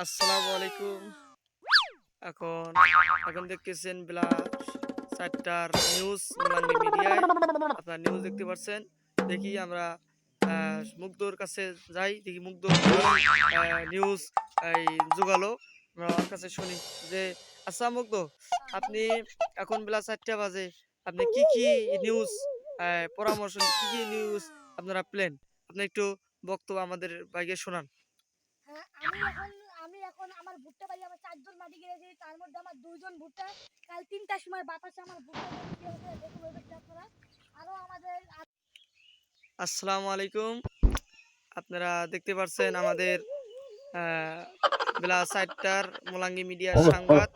আসসালামু আলাইকুম। এখন এখন দেখতেছেন বেলা 4টার নিউজ মুলাঙ্গি মিডিয়ায়। আপনারা নিউজ দেখতে পাচ্ছেন। দেখি আমরা মুগ্ধর কাছে যাই, দেখি মুগ্ধ নিউজ এই জোগালো, আমরা ওর কাছে শুনি যে আচ্ছা মুগ্ধ, আপনি এখন বেলা 4টা বাজে, আপনি কি কি নিউজ পরামর্শ, কি কি নিউজ আপনারা প্ল্যান, আপনি একটু বক্তব্য আমাদের বাইকে শোনান। হ্যাঁ, আমি এখন আমার ভুট্টা বাড়ি আমার 4 জন মাটি গেড়েছি, তার মধ্যে আমার 2 জন ভুট্টা কাল 3টার সময় বাতাসে আমার ভুট্টা গেছে, দেখুন ওই দেখতে আপনারা। আরো আমাদের আসসালামু আলাইকুম। আপনারা দেখতে পাচ্ছেন আমাদের বেলা 4টার মোলাঙ্গি মিডিয়ার সংবাদ,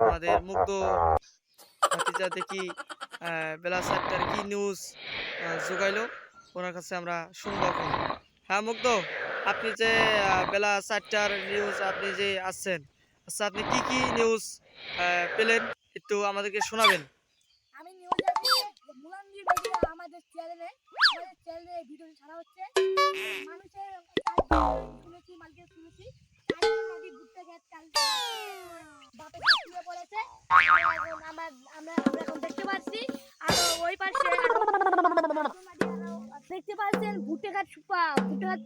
আমাদের মুগ্ধ ভাতিজা দেখি বেলা 4টার কি নিউজ জোগাইলো, ওনার কাছে আমরা শুনবো এখন। হ্যাঁ মুগ্ধ, আপনি যে বেলা 4টার নিউজ আপনি যে আসছেন, আচ্ছা আপনি কি কি নিউজ পেলেন একটু আমাদেরকে শোনাবেন। আমি নিউজে মুলাঙ্গি মিডিয়া আমাদের চ্যানেলে ভিডিওটি ছাড়া হচ্ছে। মানুষের শুনেছি, মালিকের শুনেছি 4 জন মাটি ভুট্টা খেত কাল বাপে শুয়ে পড়েছে। আমরা আমরা এখন দেখতে পাচ্ছি। আর ওই পাশে দেখতে পাচ্ছেন ভুট্টা গাছ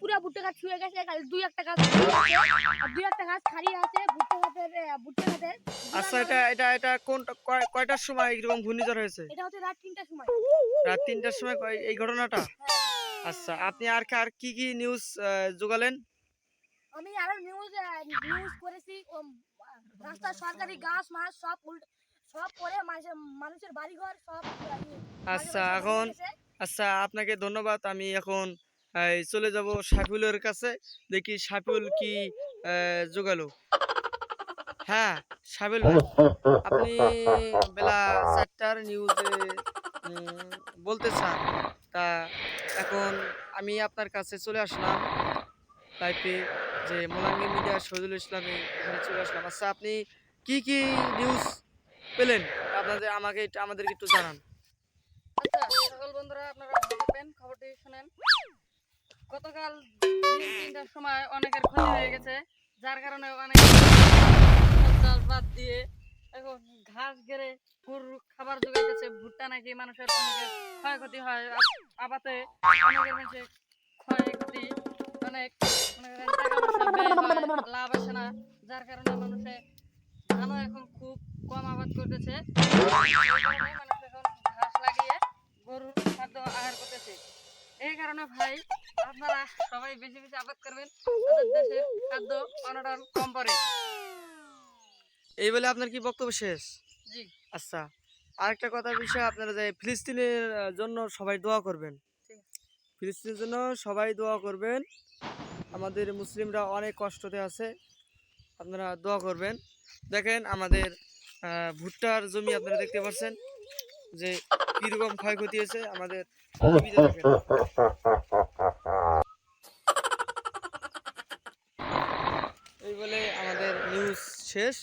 পুরো ভুট্টা গাছ শুয়ে গেছে, খালি 2-1টা গাছ আর 2-1টা গাছ খালি আছে ভুট্টা গাছের। আচ্ছা এটা কোন কয়টার সময় এরকম ঘূর্ণিঝড় হয়েছে? এটা হচ্ছে রাত 3টার সময়। রাত 3টার সময় এই ঘটনাটা? আচ্ছা আপনি আর কি কি নিউজ জোগালেন? আমি আরো নিউজ করেছি, রাস্তা সরকারি গাছ মাছ সব পরে মানুষের বাড়িঘর সব। আচ্ছা এখন আচ্ছা আপনাকে ধন্যবাদ। আমি এখন চলে যাব সাফিউলের কাছে, দেখি সাফিউল কি জোগালো। হ্যাঁ সাফিউল ভাই, আপনি বেলা 4টার নিউজে বলতে চান, তা এখন আমি আপনার কাছে চলে আসলাম লাইভে, যে মোলাঙ্গি মিডিয়া শহীদুল ইসলামী এখানে চলে আসলাম। আচ্ছা আপনি কি কি নিউজ পেলেন আমাদেরকে একটু জানান। আচ্ছা সকল বন্ধুরা আপনারা ভালো থাকবেন, খবরটি শুনেন। গতকাল 3টার সময় অনেকের ক্ষতি হয়ে গেছে, যার কারণে অনেক চাষবাস দিয়ে এখন ঘাস গেড়ে গরুর খাবার জোগাইতেছে। ভুট্টা নাকি মানুষের অনেকের ক্ষয়ক্ষতি হয়, আবাতে অনেকের মানুষের ক্ষয়ক্ষতি অনেক, মনে করেন টাকা পয়সা ব্যয় হয়, লাভ আসে না, যার কারণে মানুষের ধানও এখন খুব কম আবাদ করতেছে। মানুষ এখন ঘাস লাগিয়ে গরুর খাদ্য আহার করতেছে। এই কারণে ভাই আপনারা সবাই বেশি বেশি আবাদ করবেন, দেশের খাদ্য অনটন কম পড়ে। এই বলে আপনার কি বক্তব্য শেষ? জি আচ্ছা আরেকটা কথার বিষয়, আপনারা যে ফিলিস্তিনের জন্য সবাই দোয়া করবেন, ফিলিস্তিনের জন্য সবাই দোয়া করবেন। আমাদের মুসলিমরা অনেক কষ্টতে আছে, আপনারা দোয়া করবেন। দেখেন আমাদের ভুট্টার জমি আপনারা দেখতে পাচ্ছেন যে কিরকম ক্ষয়ক্ষতি হয়েছে আমাদের টিভিতে দেখেন। এই বলে আমাদের নিউজ শেষ।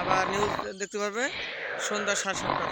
আবার নিউজ দেখতে পারবে সন্ধ্যা 7:30টায়।